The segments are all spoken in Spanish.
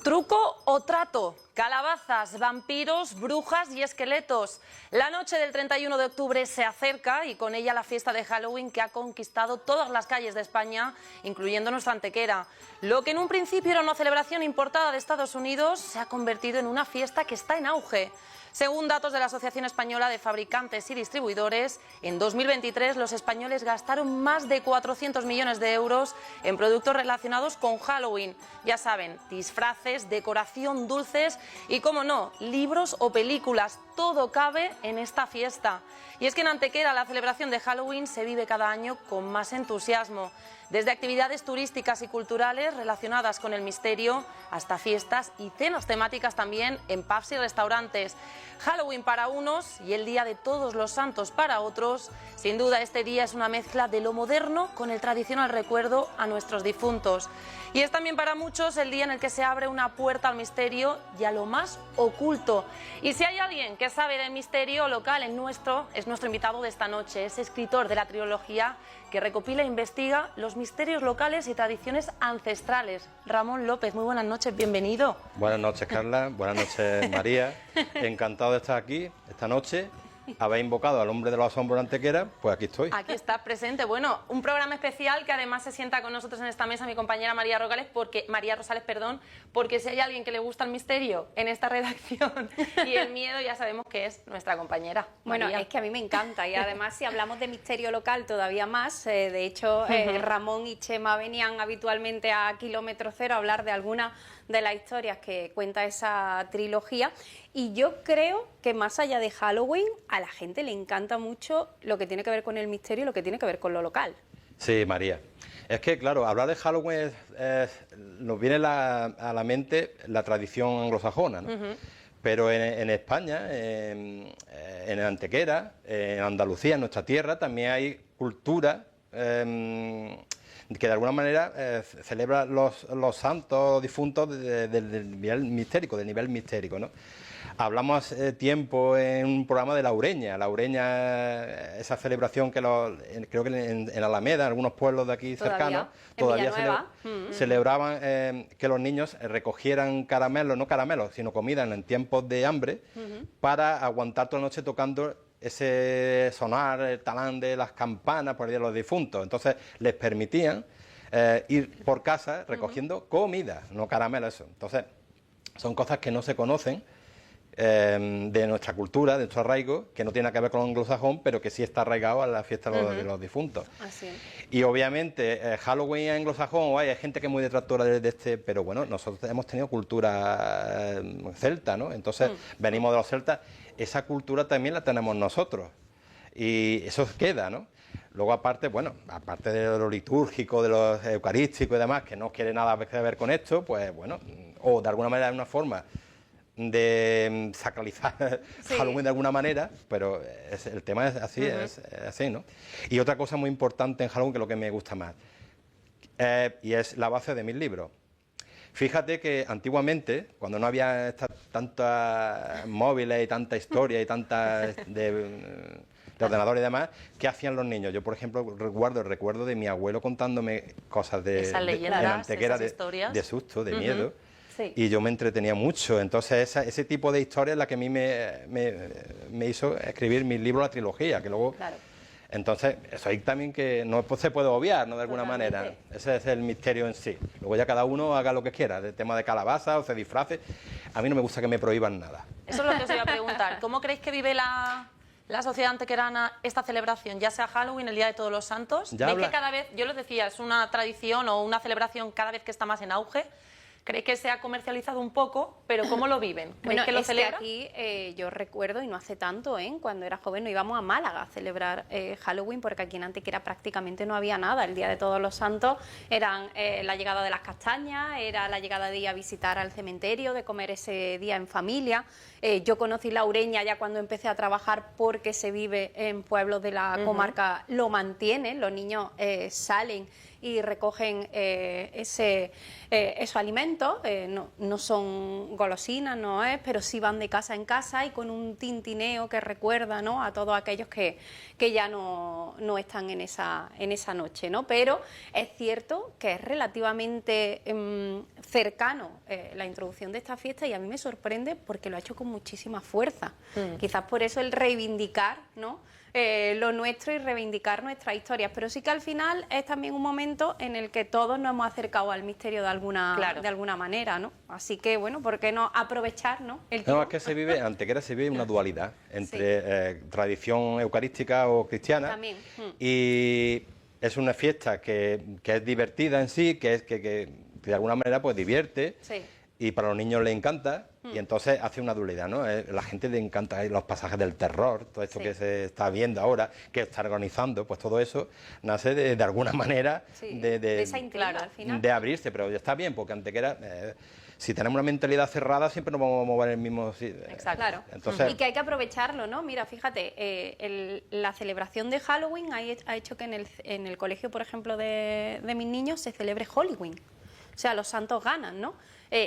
¿Truco o trato? Calabazas, vampiros, brujas y esqueletos. La noche del 31 de octubre se acerca y con ella la fiesta de Halloween que ha conquistado todas las calles de España, incluyendo nuestra Antequera. Lo que en un principio era una celebración importada de Estados Unidos se ha convertido en una fiesta que está en auge. Según datos de la Asociación Española de Fabricantes y Distribuidores, en 2023 los españoles gastaron más de 400 millones de euros en productos relacionados con Halloween. Ya saben, disfraces, decoración, dulces y, como no, libros o películas. Todo cabe en esta fiesta. Y es que en Antequera la celebración de Halloween se vive cada año con más entusiasmo. Desde actividades turísticas y culturales relacionadas con el misterio hasta fiestas y cenas temáticas también en pubs y restaurantes. Halloween para unos y el Día de Todos los Santos para otros. Sin duda este día es una mezcla de lo moderno con el tradicional recuerdo a nuestros difuntos. Y es también para muchos el día en el que se abre una puerta al misterio y a lo más oculto. Y si hay alguien que sabe del misterio local es nuestro invitado de esta noche. Es escritor de la trilogía que recopila e investiga los misterios locales y tradiciones ancestrales. Ramón López, muy buenas noches, bienvenido. Buenas noches, Carla. Buenas noches, María. Encantado de estar aquí esta noche. Habéis invocado al hombre de los asombros de Antequera, pues aquí estoy. Aquí estás presente. Bueno, un programa especial que además se sienta con nosotros en esta mesa mi compañera María Rosales, porque si hay alguien que le gusta el misterio en esta redacción y el miedo, ya sabemos que es nuestra compañera. Bueno, María. es que a mí me encanta y además si hablamos de misterio local todavía más, de hecho Ramón y Chema venían habitualmente a Kilómetro Cero a hablar de algunas de las historias que cuenta esa trilogía y yo creo que más allá de Halloween a la gente le encanta mucho lo que tiene que ver con el misterio y lo que tiene que ver con lo local. Sí, María. Es que, claro, hablar de Halloween nos viene a la mente la tradición anglosajona, ¿no? Pero en España, en Antequera, en Andalucía, en nuestra tierra, también hay cultura que de alguna manera celebra los santos difuntos del nivel mistérico, ¿no? Hablamos hace tiempo en un programa de la Ureña, esa celebración que creo que en Alameda, en algunos pueblos de aquí cercanos, todavía celebraban que los niños recogieran caramelos, no caramelos, sino comida en tiempos de hambre, para aguantar toda la noche tocando ese sonar, el talán de las campanas por el día de los difuntos. Entonces les permitían ir por casa recogiendo comida, no caramelos, eso. Entonces son cosas que no se conocen de nuestra cultura, de nuestro arraigo, que no tiene que ver con lo anglosajón, pero que sí está arraigado a la fiesta de los difuntos. Así. Y obviamente Halloween anglosajón, hay gente que es muy detractora de este, pero bueno, nosotros hemos tenido cultura celta, ¿no? Entonces venimos de los celtas, esa cultura también la tenemos nosotros y eso queda, ¿no? Luego aparte, bueno, aparte de lo litúrgico, de lo eucarístico y demás, que no quiere nada que ver con esto, pues bueno, o de alguna manera, de una forma de sacralizar Halloween de alguna manera, pero el tema es así, es así, ¿no? Y otra cosa muy importante en Halloween, que es lo que me gusta más, y es la base de mis libros. Fíjate que antiguamente, cuando no había tantos móviles y tanta historia y tantas de ordenadores y demás, ¿qué hacían los niños? Yo, por ejemplo, recuerdo de mi abuelo contándome cosas de Antequera, de susto, de miedo. Sí. Y yo me entretenía mucho. Entonces ese tipo de historia es la que a mí me hizo escribir mis libros, la trilogía, que luego... Claro. Entonces, eso ahí también que no se puede obviar, ¿no? De alguna manera. Ese es el misterio en sí. Luego ya cada uno haga lo que quiera, del tema de calabaza o se disfrace. A mí no me gusta que me prohíban nada. Eso es lo que os iba a preguntar. ¿Cómo creéis que vive la sociedad antequerana esta celebración, ya sea Halloween, el Día de Todos los Santos? ¿Veis que cada vez, yo les decía, es una tradición o una celebración cada vez que está más en auge? ¿Creéis que se ha comercializado un poco? ¿Pero cómo lo viven? Bueno, que lo es celebran? que aquí yo recuerdo, y no hace tanto, cuando era joven nos íbamos a Málaga a celebrar Halloween, porque aquí en Antequera prácticamente no había nada. El Día de Todos los Santos eran la llegada de las castañas, era la llegada de ir a visitar al cementerio, de comer ese día en familia. Yo conocí la Ureña ya cuando empecé a trabajar, porque se vive en pueblos de la comarca, lo mantienen, los niños salen y recogen esos alimentos, no son golosinas, no es, pero sí van de casa en casa y con un tintineo que recuerda, ¿no?, a todos aquellos que ya no están en esa noche, ¿no? Pero es cierto que es relativamente cercano la introducción de esta fiesta y a mí me sorprende porque lo ha hecho con muchísima fuerza. Quizás por eso el reivindicar, ¿no?, lo nuestro y reivindicar nuestras historias, pero sí que al final es también un momento en el que todos nos hemos acercado al misterio de alguna manera, ¿no? Así que, bueno, ¿por qué no aprovechar, ¿no?, el tiempo? No, es que en Antequera se vive una dualidad entre tradición eucarística o cristiana. También. Y es una fiesta que es divertida en sí, que de alguna manera pues divierte. Sí. Y para los niños les encanta, y entonces hace una dualidad, ¿no? La gente le encanta los pasajes del terror, todo esto que se está viendo ahora, que está organizando, pues todo eso nace de alguna manera de esa intriga, al final. De abrirse, pero ya está bien, porque Antequera, si tenemos una mentalidad cerrada, siempre nos vamos a mover en el mismo sitio. Exacto. Claro. Entonces, y que hay que aprovecharlo, ¿no? Mira, fíjate, la celebración de Halloween ha hecho que en el colegio, por ejemplo, de mis niños se celebre Halloween. O sea, los santos ganan, ¿no?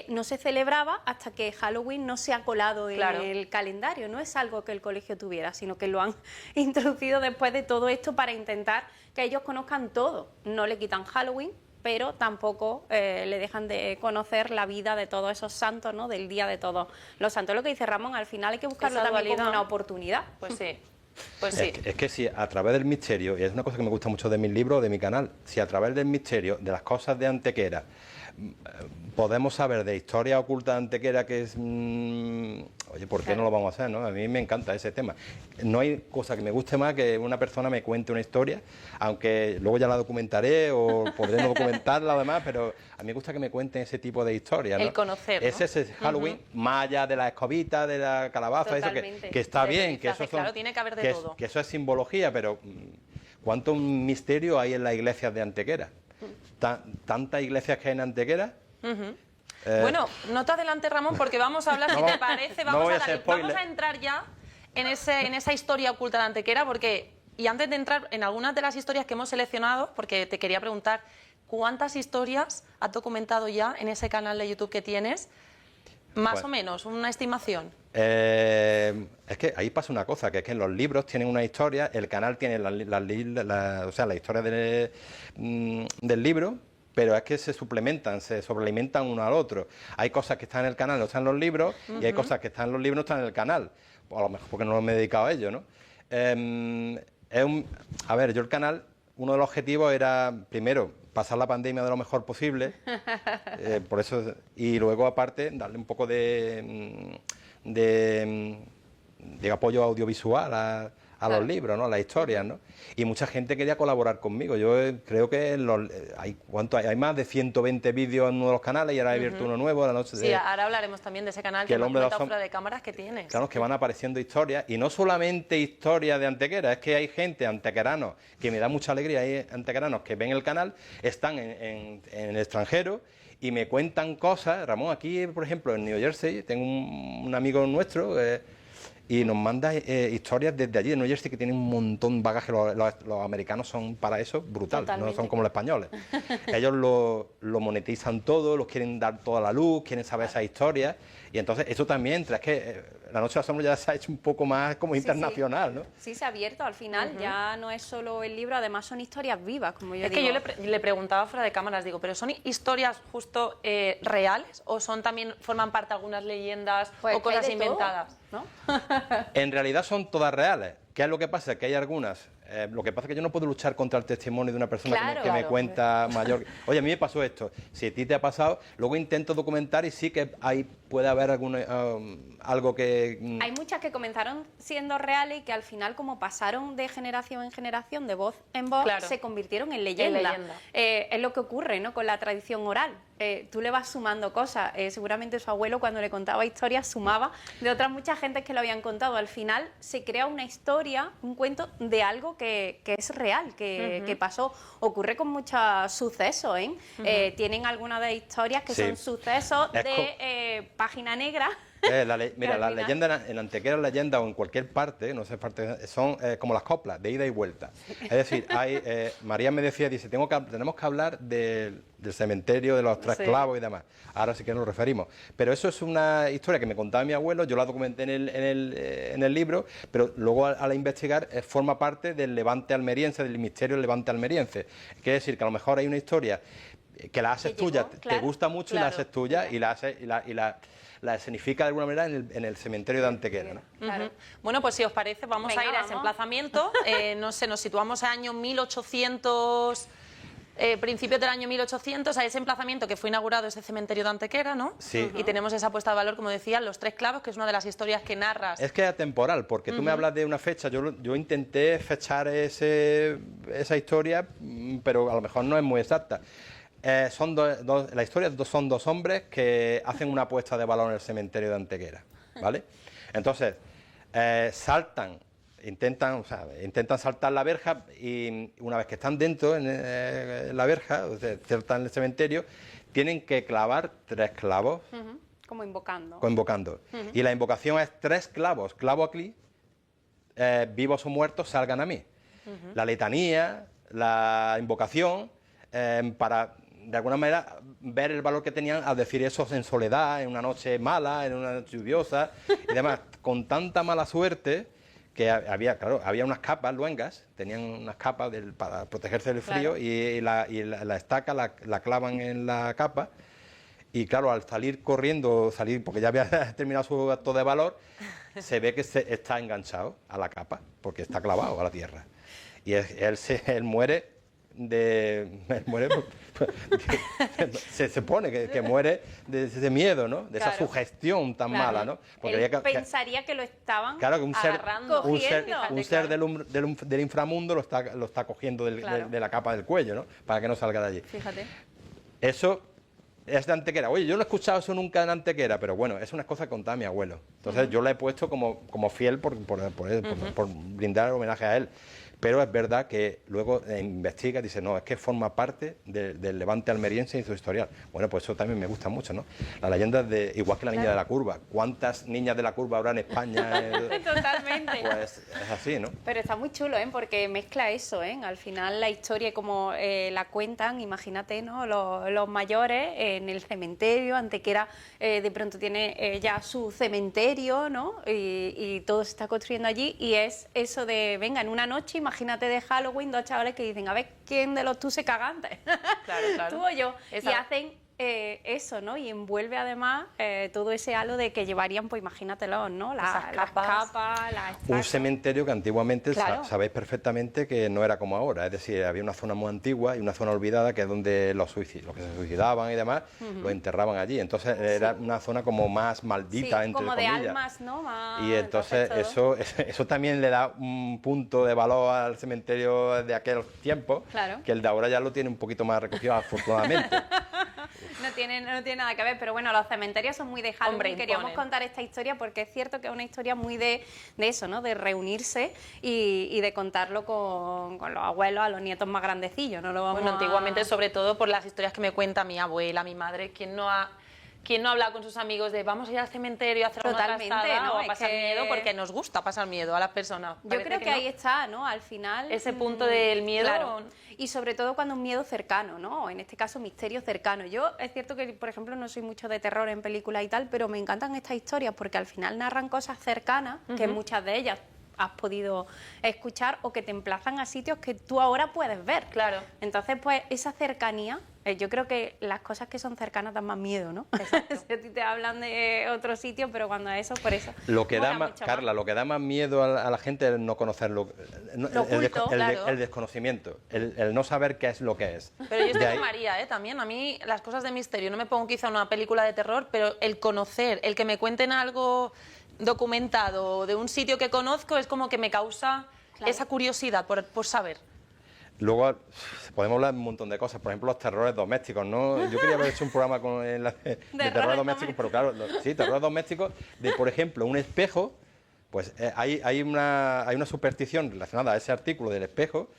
No se celebraba hasta que Halloween no se ha colado en el calendario. No es algo que el colegio tuviera, sino que lo han introducido después de todo esto para intentar que ellos conozcan todo. No le quitan Halloween, pero tampoco le dejan de conocer la vida de todos esos santos, ¿no?, del Día de Todos los Santos. Lo que dice Ramón, al final hay que buscarlo Esa también dualidad, como una oportunidad. Pues sí. Pues sí. Es que si a través del misterio, y es una cosa que me gusta mucho de mis libros, de mi canal, si a través del misterio, de las cosas de Antequera, podemos saber de historia oculta de Antequera, que es... oye, ¿por qué no lo vamos a hacer, no? A mí me encanta ese tema. No hay cosa que me guste más que una persona me cuente una historia, aunque luego ya la documentaré o podré no documentarla además, pero a mí me gusta que me cuenten ese tipo de historias, ¿no? El conocer, ¿no? Ese es Halloween, más allá de la escobita, de la calabaza, eso que está bien, que eso son, claro, tiene que haber de todo. Que eso es simbología, pero ¿cuánto misterio hay en las iglesias de Antequera? ¿Tantas iglesias que hay en Antequera? Bueno, no te adelante, Ramón, porque vamos a hablar, si te parece, vamos a entrar ya en esa historia oculta de Antequera, porque, y antes de entrar en algunas de las historias que hemos seleccionado, porque te quería preguntar, ¿cuántas historias has documentado ya en ese canal de YouTube que tienes? Más o menos, una estimación. Es que ahí pasa una cosa, que es que en los libros tienen una historia, el canal tiene o sea, la historia del libro, pero es que se suplementan, se sobrealimentan uno al otro. Hay cosas que están en el canal, no están en los libros, y hay cosas que están en los libros, no están en el canal. Pues a lo mejor porque no me he dedicado a ello, ¿no? A ver, yo el canal, uno de los objetivos era, primero, pasar la pandemia de lo mejor posible, por eso, y luego, aparte, darle un poco de apoyo audiovisual a los libros, ¿no?, a las historias, ¿no? Y mucha gente quería colaborar conmigo. Yo creo que hay más de 120 vídeos en uno de los canales y ahora he abierto uno nuevo. La noche sí, ahora hablaremos también de ese canal que me has comentado fuera de cámaras que tienes. Claro, que van apareciendo historias, y no solamente historias de Antequera, es que hay gente, antequeranos, que me da mucha alegría, hay antequeranos que ven el canal, están en el extranjero y me cuentan cosas. Ramón, aquí, por ejemplo, en New Jersey, tengo un amigo nuestro y nos manda historias desde allí, de New Jersey, que tienen un montón de bagaje. Los americanos son para eso brutal, no son como los españoles. Ellos lo monetizan todo, los quieren dar toda la luz, quieren saber esas historias, y entonces eso también entra. Es que La Noche de la Sombra ya se ha hecho un poco más como internacional, ¿no? Sí, se ha abierto al final, ya no es solo el libro, además son historias vivas, como yo digo. Es que yo le preguntaba fuera de cámaras, digo, ¿pero son historias justo reales o forman parte de algunas leyendas o cosas inventadas? ¿No? En realidad son todas reales. ¿Qué es lo que pasa? Que hay algunas... lo que pasa es que yo no puedo luchar contra el testimonio de una persona que me cuenta mayor. Oye, a mí me pasó esto. Si a ti te ha pasado, luego intento documentar y sí que puede haber algo que... Hay muchas que comenzaron siendo reales y que al final, como pasaron de generación en generación, de voz en voz, se convirtieron en leyenda. Es lo que ocurre, ¿no?, con la tradición oral. Tú le vas sumando cosas. Seguramente su abuelo, cuando le contaba historias, sumaba de otras muchas gentes que lo habían contado. Al final se crea una historia, un cuento de algo que es real, que pasó. Ocurre con muchos sucesos, ¿eh? Tienen algunas de historias que son sucesos de página negra, Mira, las leyendas en Antequera, leyenda o en cualquier parte, no sé, son como las coplas, de ida y vuelta. Es decir, María me decía, dice, tenemos que hablar del cementerio de los tres clavos y demás. Ahora sí que nos referimos. Pero eso es una historia que me contaba mi abuelo, yo la documenté en el libro, pero luego al investigar forma parte del levante almeriense, del misterio del levante almeriense. Quiere decir que a lo mejor hay una historia que la haces tuya, te gusta mucho y la haces tuya y la escenifica de alguna manera en el cementerio de Antequera, ¿no? Claro. Bueno, pues si os parece, vamos a ir a ese emplazamiento. No sé, nos situamos a año 1800, principios del año 1800, a ese emplazamiento que fue inaugurado ese cementerio de Antequera, ¿no? Sí. Y tenemos esa puesta de valor, como decía, los tres clavos, que es una de las historias que narras. Es que es atemporal, porque tú me hablas de una fecha, yo intenté fechar esa historia, pero a lo mejor no es muy exacta. La historia son dos hombres que hacen una apuesta de valor en el cementerio de Antequera, ¿vale? Entonces, intentan saltar la verja y una vez que están dentro en la verja, o sea, saltan el cementerio, tienen que clavar 3 clavos. Como invocando. Y la invocación es 3 clavos, clavo aquí, vivos o muertos salgan a mí. La letanía, la invocación, para de alguna manera ver el valor que tenían al decir eso en soledad, en una noche mala, en una noche lluviosa y demás, con tanta mala suerte que había unas capas luengas, tenían unas capas para protegerse del frío, y la estaca la clavan en la capa. Y claro, al salir corriendo, porque ya había terminado su acto de valor, se ve que está enganchado a la capa, porque está clavado a la tierra. Y él muere se pone que muere de ese miedo, ¿no? De esa sugestión tan mala, ¿no? Porque él pensaría que lo estaban agarrando, un ser del inframundo lo está cogiendo de la capa del cuello, ¿no? Para que no salga de allí. Fíjate. Eso es de Antequera. Oye, yo no he escuchado eso nunca en Antequera, pero bueno, es una cosa que contaba mi abuelo. Entonces yo la he puesto como fiel por brindar homenaje a él. Pero es verdad que luego investiga y dice, no, es que forma parte del levante almeriense y su historial. Bueno, pues eso también me gusta mucho, ¿no? La leyenda igual que la niña de la curva. ¿Cuántas niñas de la curva habrá en España? Totalmente. Pues es así, ¿no? Pero está muy chulo, porque mezcla eso, Al final la historia como la cuentan, imagínate, ¿no? Los mayores en el cementerio, Antequera de pronto tiene ya su cementerio, ¿no? Y todo se está construyendo allí, y es eso de, venga, en una noche, imagínate de Halloween, 2 chavales que dicen, a ver, ¿quién de los tú se caga antes? Claro. Tú o yo. Y hacen eso, ¿no? Y envuelve además todo ese halo de que llevarían, pues imagínatelo, ¿no? Las capas, las estacas. Un cementerio que antiguamente sabéis perfectamente que no era como ahora. Es decir, había una zona muy antigua y una zona olvidada que es donde los que se suicidaban y demás los enterraban allí. Entonces era una zona como más maldita, entre como comillas. de almas, ¿no? Y entonces eso también le da un punto de valor al cementerio de aquel tiempo, que el de ahora ya lo tiene un poquito más recogido, afortunadamente. No tiene nada que ver, pero bueno, los cementerios son muy de Halloween. Hombre, queríamos contar esta historia porque es cierto que es una historia muy de eso, ¿no? De reunirse y de contarlo con los abuelos, a los nietos más grandecillos, ¿no? Antiguamente, sobre todo por las historias que me cuenta mi abuela, mi madre, ¿quién no ha hablado con sus amigos de vamos a ir al cementerio a hacer una trastada, ¿no? O a pasar miedo? Porque nos gusta pasar miedo a las personas. Yo creo que ahí está, ¿no? Al final... Ese punto del miedo... Claro. Y sobre todo cuando un miedo cercano, ¿no? En este caso, misterio cercano. Yo, es cierto que, por ejemplo, no soy mucho de terror en películas y tal, pero me encantan estas historias porque al final narran cosas cercanas, que muchas de ellas has podido escuchar o que te emplazan a sitios que tú ahora puedes ver. Claro. Entonces, pues, esa cercanía... yo creo que las cosas que son cercanas dan más miedo, ¿no? Si a ti te hablan de otro sitio, pero cuando eso, por eso. Lo que da más, Carla, lo que da más miedo a la gente es no conocerlo, el desconocimiento, el no saber qué es lo que es. Pero yo estoy con María, también. A mí las cosas de misterio, no me pongo quizá una película de terror, pero el conocer, el que me cuenten algo documentado de un sitio que conozco es como que me causa esa curiosidad por saber. Luego podemos hablar de un montón de cosas, por ejemplo, los terrores domésticos, ¿no? Yo quería haber hecho un programa de terrores domésticos, pero claro, terrores domésticos de, por ejemplo, un espejo, pues hay una superstición relacionada a ese artículo del espejo,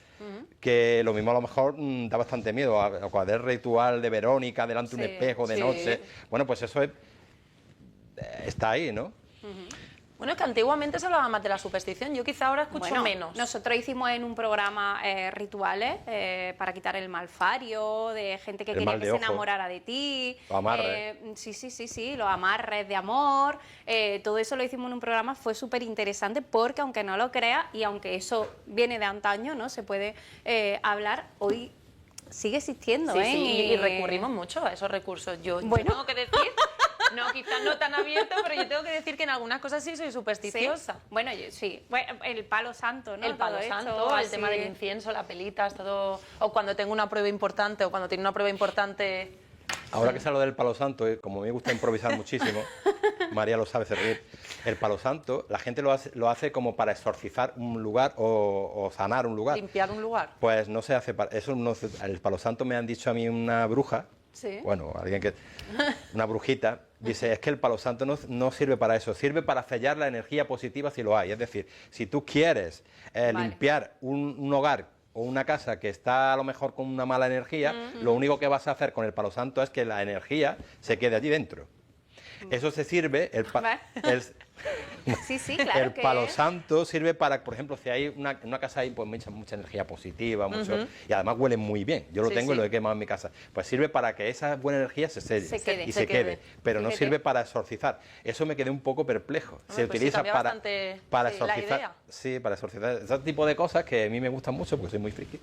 que lo mismo a lo mejor da bastante miedo, a cualquier ritual de Verónica delante de un espejo de noche. Bueno, pues eso es está ahí, ¿no? Bueno, es que antiguamente se hablaba más de la superstición, yo quizá ahora escucho Bueno, menos. Nosotros hicimos en un programa rituales para quitar el malfario, de gente que El quería mal que de se ojo. enamorara de ti. Los amarres. Sí, los amarres de amor. Todo eso lo hicimos en un programa, fue súper interesante porque aunque no lo creas y aunque eso viene de antaño, ¿no? Se puede hablar, hoy sigue existiendo, Sí, ¿eh? sí, y recurrimos mucho a esos recursos. Yo tengo que decir, no, quizás no tan abierto, pero yo tengo que decir que en algunas cosas sí soy supersticiosa. ¿Sí? Bueno, bueno, el palo santo, ¿no? El palo Todo santo, esto, el así. tema del incienso, las pelitas, todo. O cuando tengo una prueba importante, o cuando tiene una prueba importante. Ahora que sale lo del palo santo, como me gusta improvisar muchísimo, María lo sabe, se ríe. El palo santo, la gente lo hace como para exorcizar un lugar o sanar un lugar. Limpiar un lugar. Pues no se hace para eso. El palo santo me han dicho a mí una bruja, Sí. bueno, una brujita, dice, es que el palo santo no sirve para eso, sirve para sellar la energía positiva si lo hay. Es decir, si tú quieres limpiar un hogar o una casa que está a lo mejor con una mala energía, lo único que vas a hacer con el palo santo es que la energía se quede allí dentro. Eso se sirve, Sí, claro. el palo santo sirve para, por ejemplo, si hay una casa hay pues mucha energía positiva, y además huele muy bien. Yo lo tengo y lo he quemado en mi casa. Pues sirve para que esa buena energía se quede, pero no sirve para exorcizar. Eso me quedé un poco perplejo. Se utiliza para exorcizar. Sí, para exorcizar. Ese tipo de cosas que a mí me gustan mucho porque soy muy friki.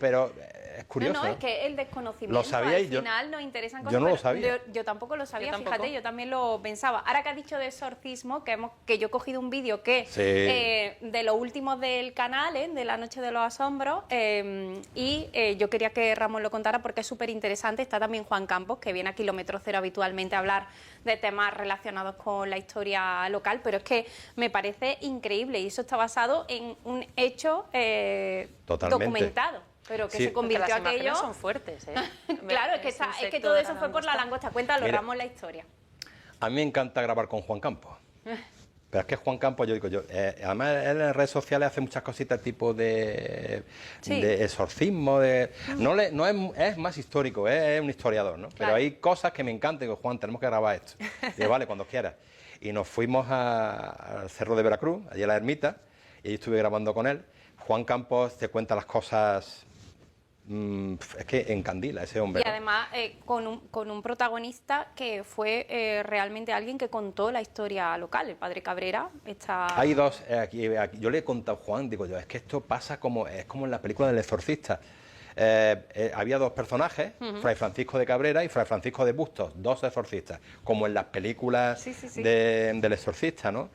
Pero es curioso. No, es que el desconocimiento ¿Lo sabíais? al final nos interesan cosas. Yo no lo pero sabía. Yo tampoco lo sabía, Yo tampoco. fíjate, yo también lo pensaba. Ahora que has dicho de exorcismo, que yo he cogido un vídeo de los últimos del canal, de la Noche de los Asombros, yo quería que Ramón lo contara porque es súper interesante. Está también Juan Campos, que viene a Kilómetro Cero habitualmente a hablar de temas relacionados con la historia local, pero es que me parece increíble y eso está basado en un hecho documentado. Pero que se convirtió las aquello. son fuertes, ¿eh? Claro, es que todo eso fue por la langosta. Cuéntalo, Mira, Ramón, la historia. A mí me encanta grabar con Juan Campos. Pero es que Juan Campos, además él en redes sociales hace muchas cositas tipo de exorcismo, es más histórico, es un historiador, ¿no? Claro. Pero hay cosas que me encantan, digo, Juan, tenemos que grabar esto. Y digo, vale, cuando quieras. Y nos fuimos al Cerro de Veracruz, allí a la ermita, y ahí estuve grabando con él. Juan Campos te cuenta las cosas. Es que encandila ese hombre. Y además con un protagonista que fue realmente alguien que contó la historia local, el padre Cabrera. Hay dos, aquí, yo le he contado a Juan, digo yo, es que esto pasa es como en la película del exorcista. Había dos personajes, Fray Francisco de Cabrera y Fray Francisco de Bustos, dos exorcistas, como en las películas del exorcista, ¿no?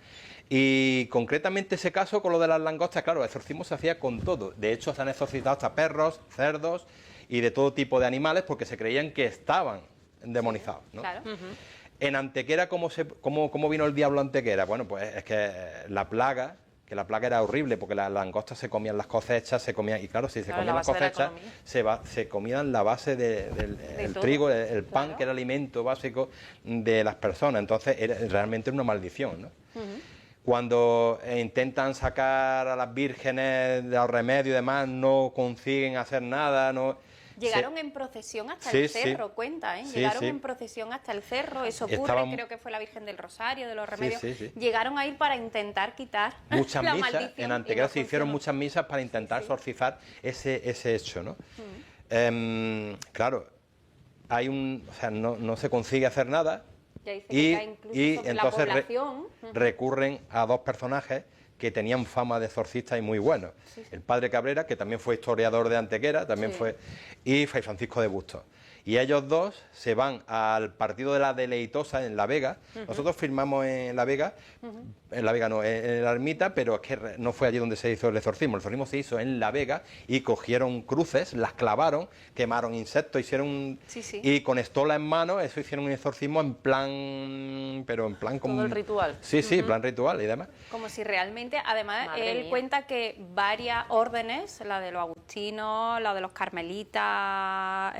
Y concretamente ese caso con lo de las langostas, claro, el exorcismo se hacía con todo. De hecho, se han exorcizado hasta perros, cerdos y de todo tipo de animales porque se creían que estaban demonizados, ¿no? Claro. En Antequera, ¿cómo vino el diablo a Antequera? Bueno, pues es que la plaga era horrible porque las langostas se comían las cosechas, y claro, si se comían las cosechas, se comían la base del trigo, el pan, que era el alimento básico de las personas. Entonces, era realmente una maldición, ¿no? Cuando intentan sacar a las vírgenes de los remedios y demás, no consiguen hacer nada, Llegaron en procesión hasta el cerro, cuenta, ¿eh? Llegaron en procesión hasta el cerro, eso ocurre, creo que fue la Virgen del Rosario, de los Remedios. Llegaron a ir para intentar quitar muchas la misas, maldición. en Antequera se hicieron muchas misas para intentar exorcizar ese hecho, ¿no? Claro, no se consigue hacer nada. Y entonces recurren a dos personajes que tenían fama de exorcistas y muy buenos. El padre Cabrera, que también fue historiador de Antequera, y Fray Francisco de Bustos. Y ellos dos se van al partido de la Deleitosa en La Vega. Nosotros firmamos en La Vega, en la ermita, pero es que no fue allí donde se hizo el exorcismo. El exorcismo se hizo en La Vega y cogieron cruces, las clavaron, quemaron insectos, hicieron y con estola en mano, eso hicieron un exorcismo en plan como todo el ritual. Sí, plan ritual y demás. Como si realmente, además, él cuenta que varias órdenes, la de los agustinos, la de los carmelitas,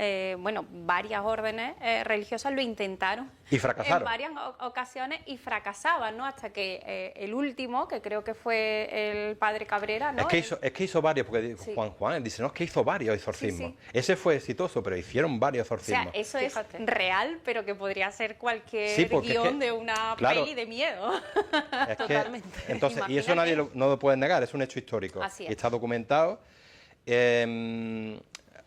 varias órdenes religiosas lo intentaron. Y fracasaron. En varias ocasiones y fracasaban, ¿no? Hasta que el último, que creo que fue el padre Cabrera, ¿no? Es que hizo varios, porque Sí. Juan dice, no, es que hizo varios exorcismos. Sí, sí. Ese fue exitoso, pero hicieron varios O sea, exorcismos. eso Fíjate. es real, pero que podría ser cualquier Sí, porque es guión que, de una claro, peli de miedo. Es que, Totalmente. entonces, y eso Imagínate. nadie no lo puede negar, es un hecho histórico. Así es. Y está documentado.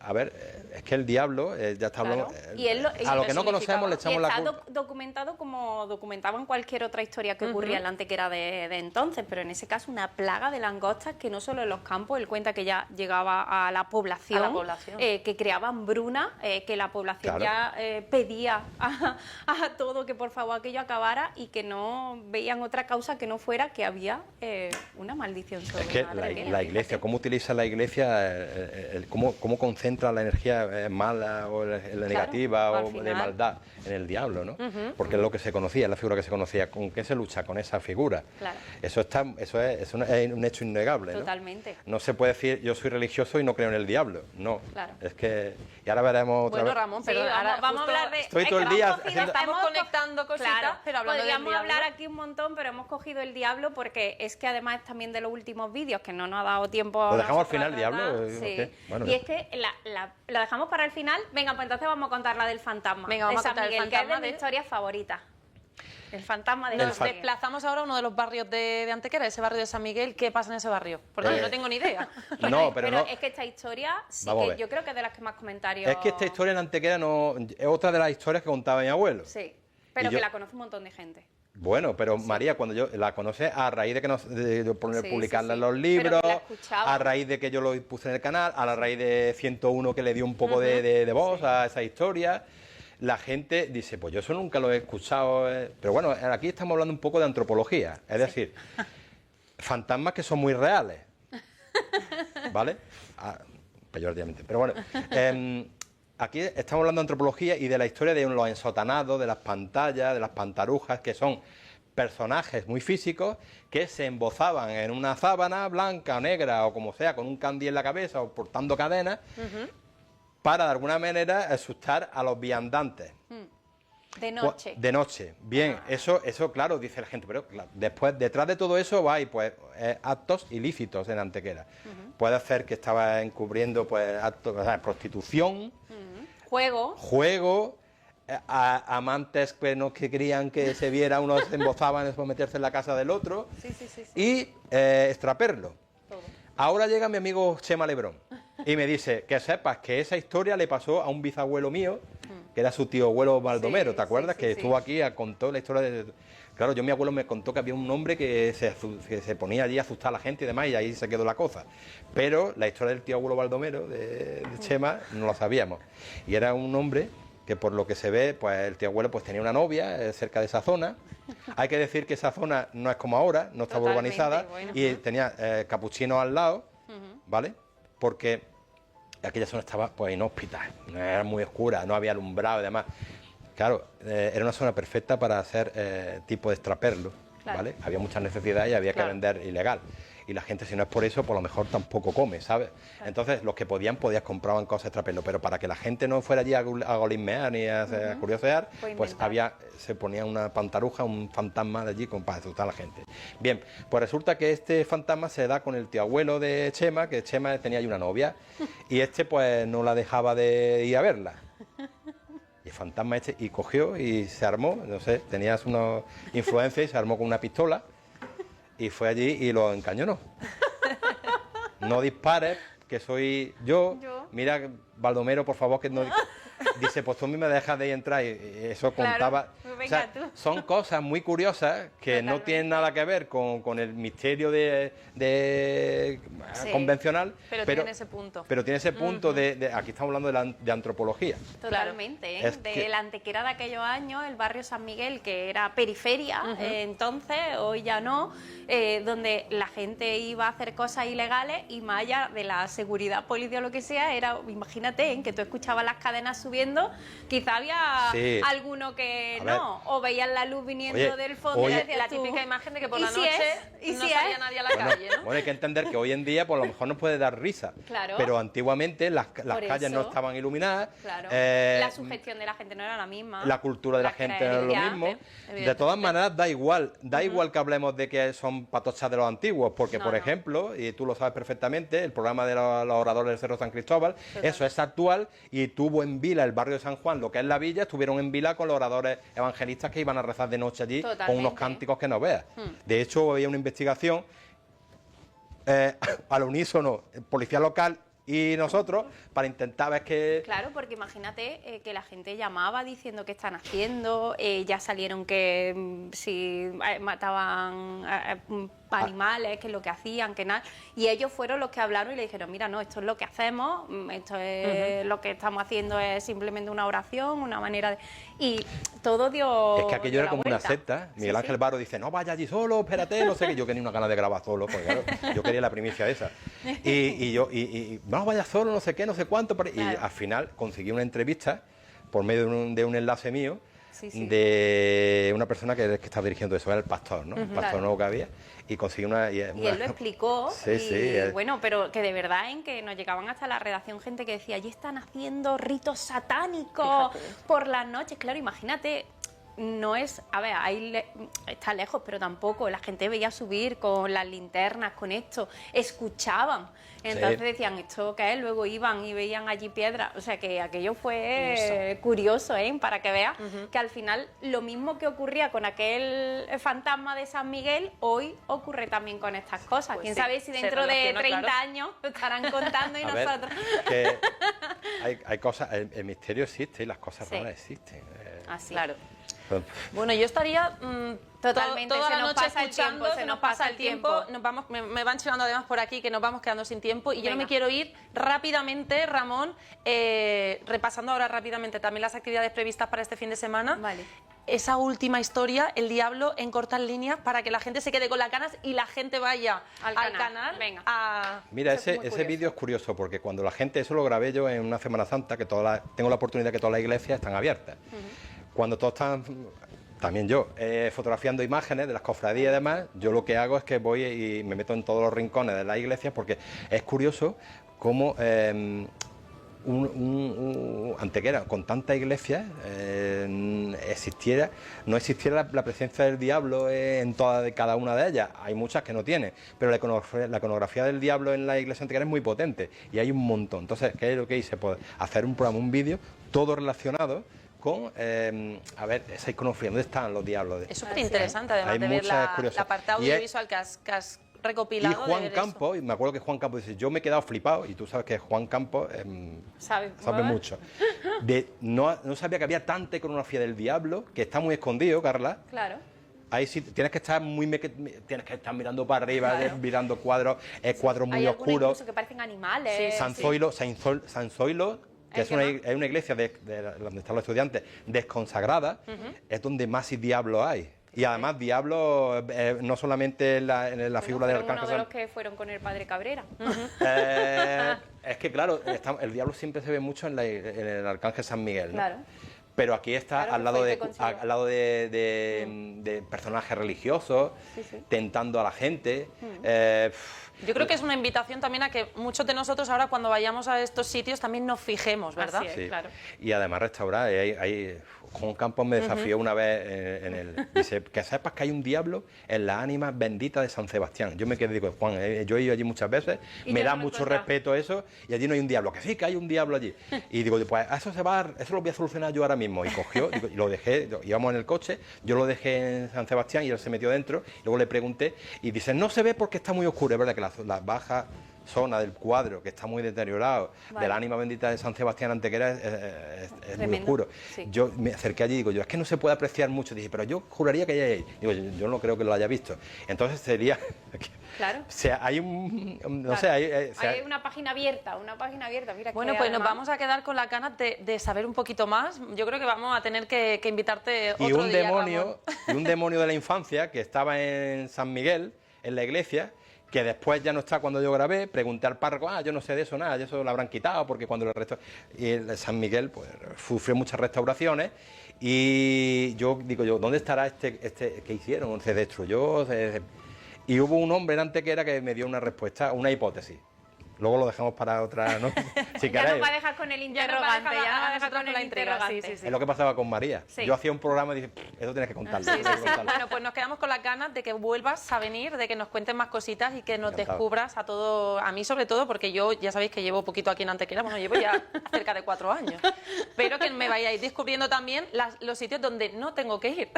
A ver, es que el diablo, ya está Claro. hablando. Y él lo- A lo que no conocemos le Y echamos la está culpa. documentado como documentaban cualquier otra historia que ocurría en la Antequera de entonces, pero en ese caso una plaga de langostas que no solo en los campos, él cuenta que ya llegaba a la población, que creaba hambruna, que la población Claro. ya pedía a todo que por favor aquello acabara y que no veían otra causa que no fuera que había una maldición sobre Es que la la Antequera, iglesia, fíjate. cómo utiliza la iglesia, cómo concentra la energía mala o la negativa al o de final. maldad en el diablo, ¿no? Porque es lo que se conocía, es la figura que se conocía. ¿Con qué se lucha? Con esa figura. Claro. Eso es un hecho innegable, ¿no? Totalmente. No se puede decir yo soy religioso y no creo en el diablo. No. Claro. Es que. Y ahora veremos otra Bueno, vez. Ramón, Sí, pero ahora vamos a justo hablar de... Estoy es todo que el día hemos cogido- haciendo- Estamos conectando cositas, Claro, pero hablando del podríamos diablo. hablar aquí un montón, pero hemos cogido el diablo porque es que además también de los últimos vídeos, que no nos ha dado tiempo... ¿Lo dejamos al nosotros final, a diablo? tratar. ¿O Sí. qué? Bueno, Y es que lo dejamos para el final. Venga, pues entonces vamos a contar la del fantasma. Venga, vamos de a San contar el Miguel, que es de fantasma mis de- historias favoritas. El fantasma de Nos San Miguel. desplazamos ahora a uno de los barrios de Antequera, ese barrio de San Miguel. ¿Qué pasa en ese barrio? Porque yo no tengo ni idea. No, pero no. es que esta historia sí Vamos a que ver. yo creo que es de las que más comentarios... Es que esta historia en Antequera no, es otra de las historias que contaba mi abuelo. Sí, pero Y que yo- la conoce un montón de gente. Bueno, pero María, cuando yo la conoce a raíz de que de poner, Sí, publicarla sí, en los sí. libros, Pero que la escuchaba. a raíz de que yo lo puse en el canal, a la raíz de 101 que le dio un poco de voz a esa historia, la gente dice, pues yo eso nunca lo he escuchado. Pero bueno, aquí estamos hablando un poco de antropología, es decir, fantasmas que son muy reales, ¿vale? Peyorativamente, pero bueno. Aquí estamos hablando de antropología y de la historia de los ensotanados, de las pantallas, de las pantarujas, que son personajes muy físicos que se embozaban en una sábana blanca o negra o como sea, con un candil en la cabeza o portando cadenas, para de alguna manera asustar a los viandantes. De noche. De noche. Bien, eso claro, dice la gente, pero claro, después, detrás de todo eso va y pues actos ilícitos en Antequera. Puede ser que estaba encubriendo pues actos, o sea, prostitución, juego, amantes que querían que se viera, unos se embozaban después meterse en la casa del otro, Sí. y extraperlo. Todo. Ahora llega mi amigo Chema Lebrón y me dice que sepas que esa historia le pasó a un bisabuelo mío, que era su tío abuelo Baldomero, Sí, ¿te acuerdas? sí, Que sí. estuvo aquí, contó la historia de... Claro, mi abuelo me contó que había un hombre que se ponía allí a asustar a la gente y demás, y ahí se quedó la cosa. Pero la historia del tío abuelo Baldomero, de Chema, no la sabíamos. Y era un hombre que, por lo que se ve, pues el tío abuelo pues tenía una novia cerca de esa zona. Hay que decir que esa zona no es como ahora, no estaba Totalmente, urbanizada, bueno. y tenía capuchinos al lado, ¿vale? Porque aquella zona estaba pues inhóspita, era muy oscura, no había alumbrado y demás. Claro, era una zona perfecta para hacer tipo de extraperlo, Claro. ¿vale? Había muchas necesidades y había que vender ilegal. Y la gente, si no es por eso, por lo mejor tampoco come, ¿sabes? Entonces, los que podían compraban cosas extraperlo, pero para que la gente no fuera allí a golismear ni a curiosear, pues inventar. se ponía una pantaruja, un fantasma de allí para asustar a la gente. Bien, pues resulta que este fantasma se da con el tío abuelo de Chema, que Chema tenía allí una novia, y este pues no la dejaba de ir a verla. Y el fantasma y cogió y se armó, no sé, tenías una influencia y se armó con una pistola y fue allí y lo encañonó. No dispares, que soy yo. Mira, Baldomero, por favor, que no... Dice, pues tú a mí me dejas de ahí entrar, y eso Claro, contaba... pues O sea, venga tú. son cosas muy curiosas que no Totalmente. tienen nada que ver con el misterio Sí. convencional, Pero tiene ese punto. Pero tiene ese punto aquí estamos hablando de antropología. Totalmente, Es de que- la Antequera de aquellos años, el barrio San Miguel, que era periferia, entonces, hoy ya no, donde la gente iba a hacer cosas ilegales y más allá de la seguridad policial o lo que sea, era, imagínate, en que tú escuchabas las cadenas subiendo, quizá había Sí. alguno que A ver, no, no, o veías la luz viniendo del fondo y decías la tú, típica imagen de que por ¿y la si noche es? ¿Y no si salía es? nadie a la calle, ¿no? Bueno, hay que entender que hoy en día, pues a lo mejor nos puede dar risa. Claro. Pero antiguamente las Por calles no eso. estaban iluminadas. Claro. La sugestión de la gente no era la misma. La cultura de la gente no es lo mismo. De todas maneras, da igual que hablemos de que son patochas de los antiguos, porque, por ejemplo, y tú lo sabes perfectamente, el programa de los oradores del Cerro San Cristóbal, eso es actual, y tuvo en Vila, el barrio de San Juan, lo que es la villa, estuvieron en Vila con los oradores evangelistas que iban a rezar de noche allí con unos cánticos que no veas. De hecho, había una investigación al unísono, policía local y nosotros, para intentar ver que... Claro, porque imagínate que la gente llamaba diciendo qué están haciendo, ya salieron que si mataban animales, que es lo que hacían, que nada, y ellos fueron los que hablaron y le dijeron, mira, no, esto es lo que hacemos, esto es lo que estamos haciendo es simplemente una oración, una manera de... Y todo dio... Es que aquello era como una vuelta. secta. Miguel Ángel Baro dice, no vaya allí solo, espérate, no sé qué. Yo tenía una ganas de grabar solo, porque claro, yo quería la primicia esa. Y no vaya solo, no sé qué, no sé cuánto. Y al final conseguí una entrevista por medio de un enlace mío de una persona que estaba dirigiendo eso, era el pastor, ¿no? El pastor nuevo que había. Y conseguí una... Y él lo explicó, bueno, pero que de verdad en que nos llegaban hasta la redacción gente que decía, allí están haciendo ritos satánicos por las noches. Claro, imagínate, no es... A ver, ahí está lejos, pero tampoco. La gente veía subir con las linternas, con esto, escuchaban. Entonces decían, ¿esto qué es? Luego iban y veían allí piedras. O sea, que aquello fue curioso, ¿eh? Para que veas que al final lo mismo que ocurría con aquel fantasma de San Miguel, hoy ocurre también con estas cosas. Pues ¿Quién sabe si dentro de 30 años lo estarán contando y nosotros? Ver, que hay cosas, el misterio existe y las cosas raras existen. Así. Claro. Bueno, yo estaría totalmente toda la nos noche pasa el escuchando, tiempo, se nos pasa el tiempo, me van chivando además por aquí que nos vamos quedando sin tiempo y yo no me quiero ir rápidamente, Ramón, repasando ahora rápidamente también las actividades previstas para este fin de semana. Vale. Esa última historia, el diablo en cortas líneas, para que la gente se quede con las ganas y la gente vaya al canal. Venga. Mira, ese vídeo es curioso porque cuando la gente, eso lo grabé yo en una Semana Santa, que tengo la oportunidad de que todas las iglesias están abiertas. Cuando todos están, también yo, fotografiando imágenes de las cofradías y demás, yo lo que hago es que voy y me meto en todos los rincones de las iglesias porque es curioso cómo Antequera, con tantas iglesias, no existiera la presencia del diablo en cada una de ellas. Hay muchas que no tienen, pero la iconografía del diablo en la iglesia Antequera es muy potente y hay un montón. Entonces, ¿qué es lo que hice? Pues hacer un programa, un vídeo, todo relacionado con, a ver, esa iconografía, ¿dónde están los diablos? Es súper interesante, además de ver la parte audiovisual que has recopilado. Y Juan Campos, y me acuerdo que Juan Campos dice, yo me he quedado flipado, y tú sabes que Juan Campos sabe mucho. No sabía que había tanta iconografía del diablo, que está muy escondido, Carla. Claro. Ahí sí tienes que estar mirando para arriba, mirando cuadros muy oscuros. Incluso que parecen animales. San Zoilo, que es una iglesia de donde están los estudiantes desconsagrada, es donde más diablo hay. Y además diablo no solamente en la figura del arcángel. Uno de los que fueron con el padre Cabrera. Es que claro, el diablo siempre se ve mucho en el arcángel San Miguel, ¿no? Claro. Pero aquí está al lado de personajes religiosos, tentando a la gente. Yo creo que es una invitación también a que muchos de nosotros ahora cuando vayamos a estos sitios también nos fijemos, ¿verdad? Así es, claro. Y además restaurar. Juan Campos me desafió una vez dice, que sepas que hay un diablo en la ánima bendita de San Sebastián. Yo me quedé, digo, Juan, yo he ido allí muchas veces, me da mucho respeto eso, y allí no hay un diablo. Que sí, que hay un diablo allí. Y digo, pues eso lo voy a solucionar yo ahora mismo. Y cogió, y lo dejé, íbamos en el coche, yo lo dejé en San Sebastián y él se metió dentro, y luego le pregunté, y dice, no se ve porque está muy oscuro. Es verdad que la baja zona del cuadro, que está muy deteriorado, del ánima bendita de San Sebastián Antequera, es muy oscuro. Sí. Yo me acerqué allí y digo, es que no se puede apreciar mucho. Dije, pero yo juraría que hay ahí. Digo, yo no creo que lo haya visto. Entonces sería... Claro. O sea, hay un... No sé, hay una página abierta, Mira, bueno, pues nos vamos a quedar con la ganas de saber un poquito más. Yo creo que vamos a tener que invitarte otro día, y un demonio de la infancia que estaba en San Miguel, en la iglesia, que después ya no está cuando yo grabé. Pregunté al párroco, yo no sé de eso nada, eso lo habrán quitado porque cuando lo y el San Miguel pues sufrió muchas restauraciones y yo digo ¿dónde estará este que hicieron? Se destruyó, y hubo un hombre en Antequera que me dio una respuesta, una hipótesis. Luego lo dejamos para otra, ¿no? Si Ya queréis. nos va a dejar con el interrogante, ya nos va a dejar con la interrogante. Sí. Es lo que pasaba con María. Sí. Yo hacía un programa y dije, eso tienes que contarlo. Sí, tienes que sí. contarlo". Bueno, pues nos quedamos con las ganas de que vuelvas a venir, de que nos cuentes más cositas y que nos Encantado. descubras a mí sobre todo, porque yo ya sabéis que llevo poquito aquí en Antequera, bueno, llevo ya cerca de 4 años, pero que me vayáis descubriendo también los sitios donde no tengo que ir.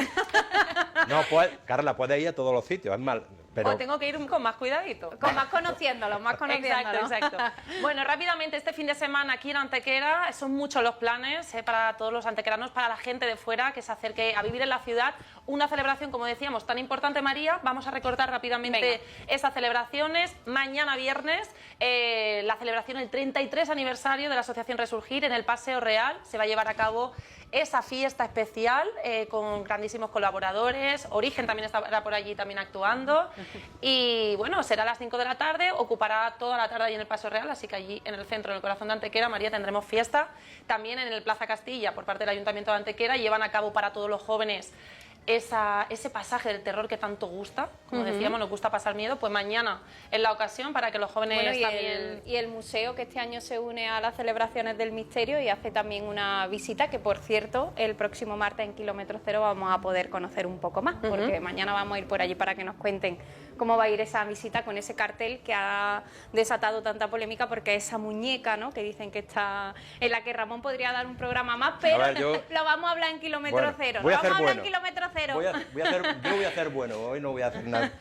No, pues, Carla, puedes ir a todos los sitios, es mal, pero... O tengo que ir con más cuidadito. Más conociéndolo, más conociéndolo. Exacto. Bueno, rápidamente, este fin de semana aquí en Antequera, son muchos los planes para todos los antequeranos, para la gente de fuera que se acerque a vivir en la ciudad. Una celebración, como decíamos, tan importante, María. Vamos a recortar rápidamente esas celebraciones. Mañana viernes, la celebración, el 33 aniversario de la Asociación Resurgir en el Paseo Real. Se va a llevar a cabo esa fiesta especial con grandísimos colaboradores. Origen también estará por allí también actuando. Y bueno, será a las 5 de la tarde, ocupará toda la tarde allí en el Paseo Real, así que allí en el centro, en el corazón de Antequera, María, tendremos fiesta. También en el Plaza Castilla, por parte del Ayuntamiento de Antequera, llevan a cabo para todos los jóvenes ese pasaje del terror que tanto gusta, como decíamos, nos gusta pasar miedo, pues mañana es la ocasión para que los jóvenes Bueno, también... y el museo que este año se une a las celebraciones del misterio y hace también una visita que, por cierto, el próximo martes en Kilómetro Cero vamos a poder conocer un poco más, porque mañana vamos a ir por allí para que nos cuenten cómo va a ir esa visita con ese cartel que ha desatado tanta polémica, porque esa muñeca, ¿no?, que dicen que está en la que Ramón podría dar un programa más, pero ver, lo vamos a hablar en Kilómetro Cero. Voy a Lo hacer vamos a hablar en bueno. Kilómetro Cero. Yo voy a hacer bueno, hoy no voy a hacer nada.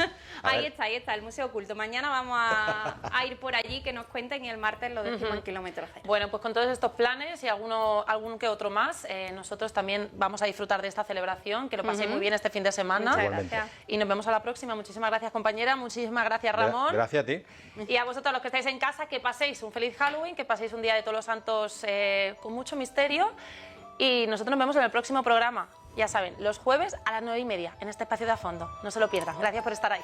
Ahí está, el Museo Oculto. Mañana vamos a ir por allí, que nos cuenten, y el martes lo decimos en Kilómetro Cero. Bueno, pues con todos estos planes y algún que otro más, nosotros también vamos a disfrutar de esta celebración, que lo paséis muy bien este fin de semana. Muchas Igualmente. gracias. Y nos vemos a la próxima. Muchísimas gracias, compañera. Muchísimas gracias, Ramón. Gracias a ti. Y a vosotros, los que estáis en casa, que paséis un feliz Halloween, que paséis un día de Todos los Santos con mucho misterio. Y nosotros nos vemos en el próximo programa. Ya saben, los jueves a las 9:30 en este espacio de A Fondo. No se lo pierdan. Gracias por estar ahí.